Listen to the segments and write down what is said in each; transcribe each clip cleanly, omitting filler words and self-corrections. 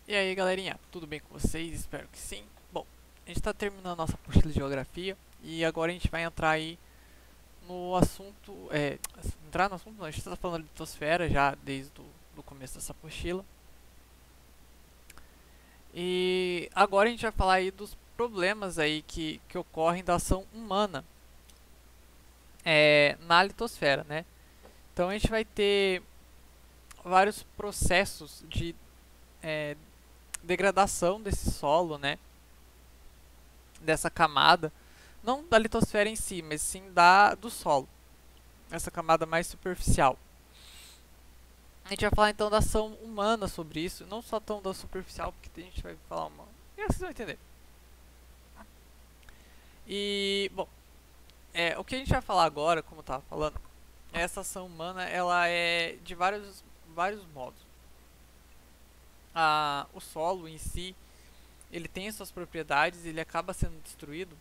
E aí galerinha, tudo bem com vocês? Espero que sim. Bom, a gente está terminando a nossa apostila de geografia e agora a gente vai entrar aí no assunto, entrar no assunto não, a gente está falando de litosfera já desde o começo dessa apostila. E agora a gente vai falar aí dos problemas aí que ocorrem da ação humana na litosfera, né? Então a gente vai ter vários processos de é, degradação desse solo, né? Dessa camada, não da litosfera em si, mas sim do solo, essa camada mais superficial. A gente vai falar então da ação humana sobre isso, não só tão da superficial, porque a gente vai falar uma. E vocês vão entender. E, bom, o que a gente vai falar agora, como eu estava falando, essa ação humana ela é de vários modos. O solo em si, ele tem suas propriedades, ele acaba sendo destruído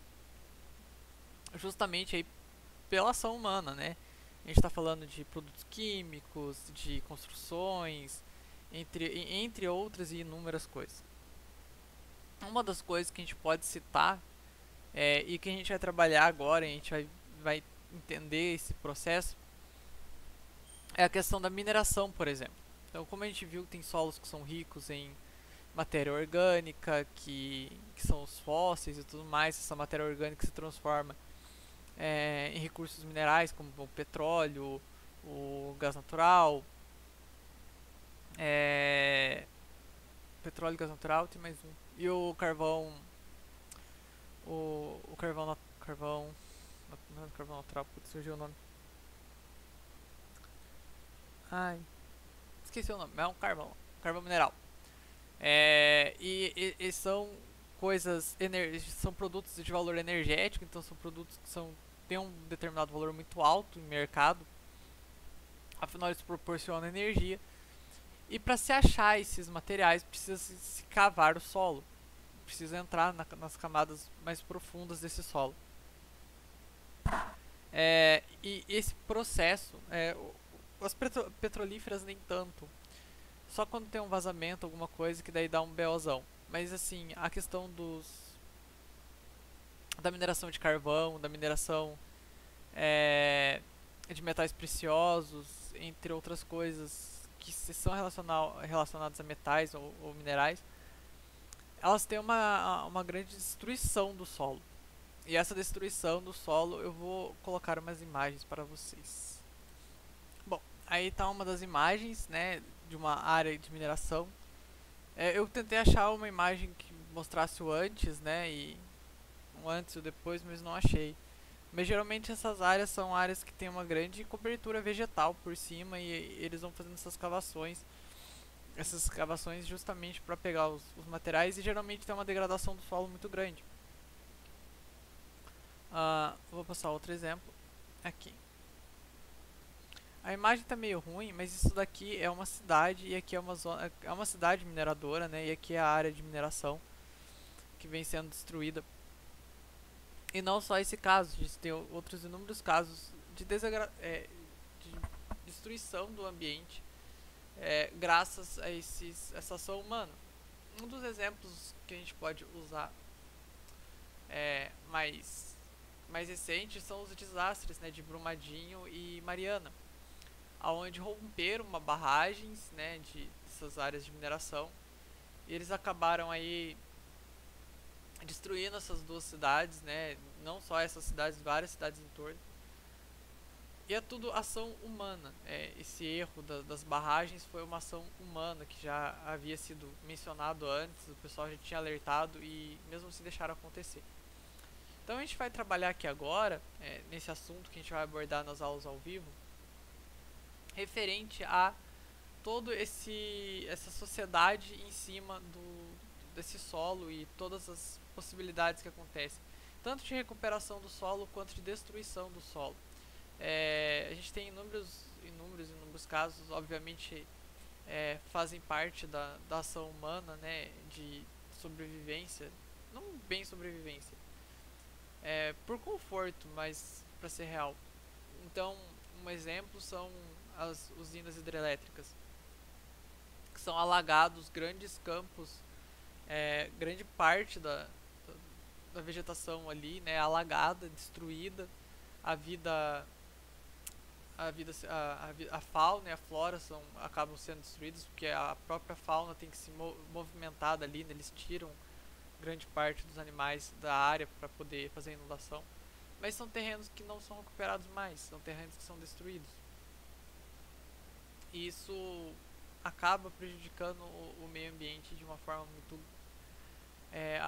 justamente aí pela ação humana, né? A gente está falando de produtos químicos, de construções, entre outras e inúmeras coisas. Uma das coisas que a gente pode citar e que a gente vai trabalhar agora, a gente vai entender esse processo, é a questão da mineração, por exemplo. Então, como a gente viu, tem solos que são ricos em matéria orgânica, que são os fósseis e tudo mais, essa matéria orgânica se transforma em recursos minerais como o petróleo, o gás natural, é, petróleo e gás natural, tem mais um. E o carvão, o carvão, não é carvão natural, putz, surgiu o nome. Ai, esqueci o nome, mas é um carvão mineral. E são são produtos de valor energético, então são produtos que têm um determinado valor muito alto em mercado, afinal eles proporcionam energia. E para se achar esses materiais, precisa se cavar o solo, precisa entrar nas camadas mais profundas desse solo. E esse processo, as petrolíferas nem tanto, só quando tem um vazamento, alguma coisa, que daí dá um BOzão. Mas assim, a questão da mineração de carvão, da mineração de metais preciosos, entre outras coisas que são relacionadas a metais ou minerais, elas têm uma grande destruição do solo. E essa destruição do solo eu vou colocar umas imagens para vocês. Bom, aí está uma das imagens, né, de uma área de mineração. Eu tentei achar uma imagem que mostrasse o antes, né, e um antes e o depois, mas não achei. Mas geralmente essas áreas são áreas que têm uma grande cobertura vegetal por cima e eles vão fazendo essas escavações justamente para pegar os materiais e geralmente tem uma degradação do solo muito grande. Vou passar outro exemplo aqui. A imagem está meio ruim, mas isso daqui é uma cidade e aqui é uma zona, é uma cidade mineradora, né? E aqui é a área de mineração que vem sendo destruída. E não só esse caso, a gente tem outros inúmeros casos de destruição do ambiente graças a essa ação humana. Um dos exemplos que a gente pode usar mais recentes são os desastres, né, de Brumadinho e Mariana, aonde romperam uma barragens, né, dessas áreas de mineração e eles acabaram aí destruindo essas duas cidades, né, não só essas cidades, várias cidades em torno. E é tudo ação humana. Esse erro das barragens foi uma ação humana que já havia sido mencionado antes, o pessoal já tinha alertado e mesmo assim deixaram acontecer. Então a gente vai trabalhar aqui agora, nesse assunto que a gente vai abordar nas aulas ao vivo, referente a todo essa sociedade em cima desse solo e todas as possibilidades que acontecem, tanto de recuperação do solo quanto de destruição do solo. A gente tem inúmeros casos, obviamente fazem parte da ação humana, né, de sobrevivência, não bem sobrevivência, por conforto, mas para ser real. Então, um exemplo são as usinas hidrelétricas, são alagados grandes campos, grande parte da vegetação ali, né, alagada, destruída, a vida a fauna e a flora acabam sendo destruídas porque a própria fauna tem que se movimentar dali, né, eles tiram grande parte dos animais da área para poder fazer a inundação. Mas são terrenos que não são recuperados mais, são terrenos que são destruídos. E isso acaba prejudicando o meio ambiente de uma forma muito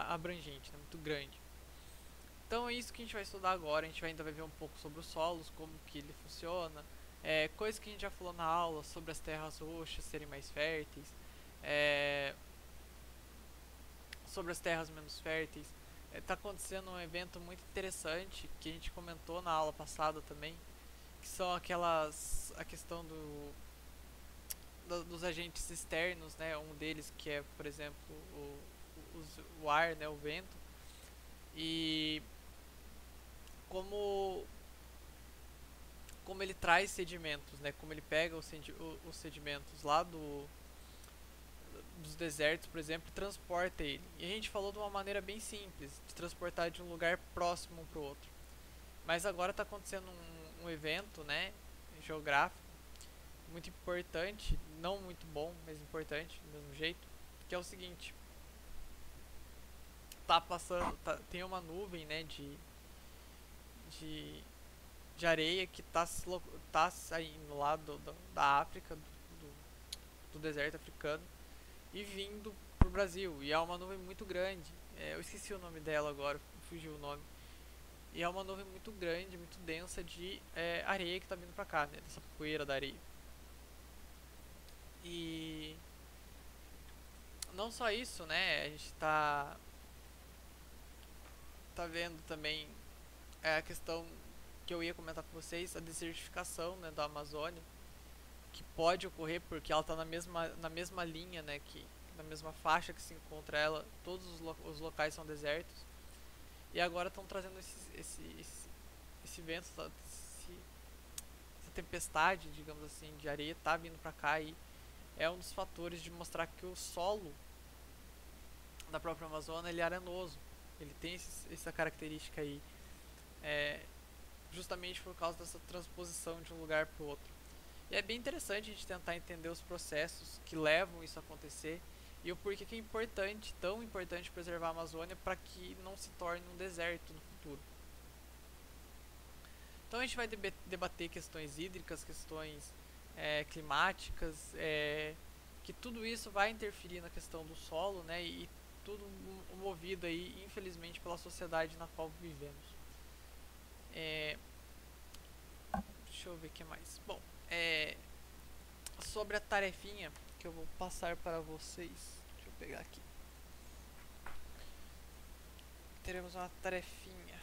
abrangente, né, muito grande. Então é isso que a gente vai estudar agora. A gente ainda vai ver um pouco sobre os solos, como que ele funciona, coisas que a gente já falou na aula sobre as terras roxas serem mais férteis, sobre as terras menos férteis. Está acontecendo um evento muito interessante que a gente comentou na aula passada também, que são a questão dos agentes externos, né? Um deles que é, por exemplo, o ar, né? O vento. E como ele traz sedimentos, né? Como ele pega os sedimentos lá dos desertos, por exemplo, e transporta ele. E a gente falou de uma maneira bem simples, de transportar de um lugar próximo para o outro. Mas agora está acontecendo um evento, né? Geográfico muito importante, não muito bom, mas importante do mesmo jeito, que é o seguinte: tá passando, tem uma nuvem, né, de, de areia que tá saindo lá da África, do deserto africano, e vindo pro Brasil. E é uma nuvem muito grande. Eu esqueci o nome dela agora, fugiu o nome. E é uma nuvem muito grande, muito densa de areia que tá vindo pra cá, né, dessa poeira da areia. E não só isso, né? A gente tá vendo também a questão que eu ia comentar com vocês, a desertificação, né, da Amazônia, que pode ocorrer porque ela está na mesma linha, né, na mesma faixa que se encontra ela, todos os locais são desertos. E agora estão trazendo esse vento, essa tempestade, digamos assim, de areia tá vindo para cá, e é um dos fatores de mostrar que o solo da própria Amazônia ele é arenoso. Ele tem essa característica aí, justamente por causa dessa transposição de um lugar para o outro. E é bem interessante a gente tentar entender os processos que levam isso a acontecer e o porquê que é importante, tão importante, preservar a Amazônia para que não se torne um deserto no futuro. Então a gente vai debater questões hídricas, questões climáticas, que tudo isso vai interferir na questão do solo, né? E tudo movido aí, infelizmente, pela sociedade na qual vivemos. Deixa eu ver o que mais. Bom, sobre a tarefinha que eu vou passar para vocês. Deixa eu pegar aqui. Teremos uma tarefinha.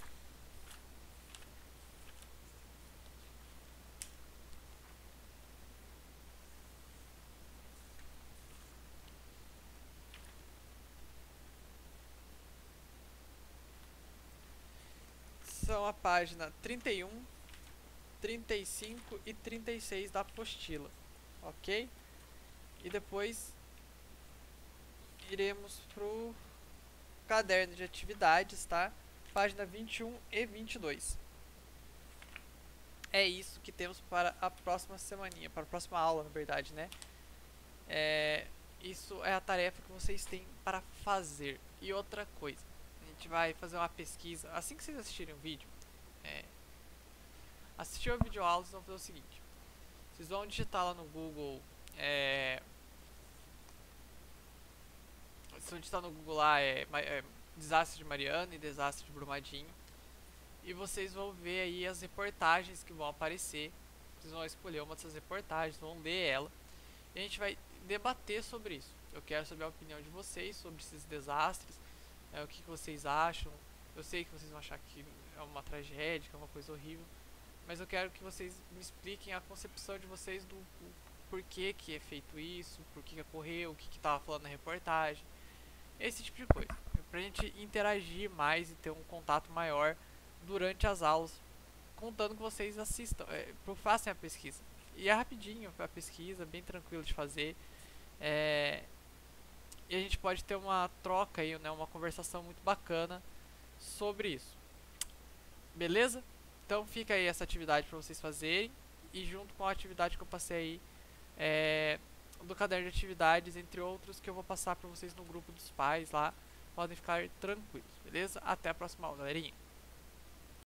São a página 31, 35 e 36 da apostila, ok? E depois iremos pro caderno de atividades, tá? Página 21 e 22. É isso que temos para a próxima semaninha, para a próxima aula, na verdade, né? Isso é a tarefa que vocês têm para fazer. E outra coisa, a gente vai fazer uma pesquisa. Assim que vocês assistirem o vídeo, assistir o vídeo aula, vocês vão fazer o seguinte: vocês vão digitar lá no Google, vocês vão digitar no Google lá desastre de Mariana e desastre de Brumadinho, e vocês vão ver aí as reportagens que vão aparecer. Vocês vão escolher uma dessas reportagens, vão ler ela, e a gente vai debater sobre isso. Eu quero saber a opinião de vocês sobre esses desastres, o que vocês acham. Eu sei que vocês vão achar que é uma tragédia, que é uma coisa horrível, mas eu quero que vocês me expliquem a concepção de vocês do porquê que é feito isso, por que ocorreu, o que estava falando na reportagem, esse tipo de coisa, pra gente interagir mais e ter um contato maior durante as aulas, contando que vocês assistam, façam a pesquisa. E é rapidinho a pesquisa, bem tranquilo de fazer. E a gente pode ter uma troca aí, né, uma conversação muito bacana sobre isso. Beleza? Então fica aí essa atividade para vocês fazerem e junto com a atividade que eu passei aí do caderno de atividades, entre outros, que eu vou passar para vocês no grupo dos pais lá. Podem ficar tranquilos, beleza? Até a próxima aula, galerinha.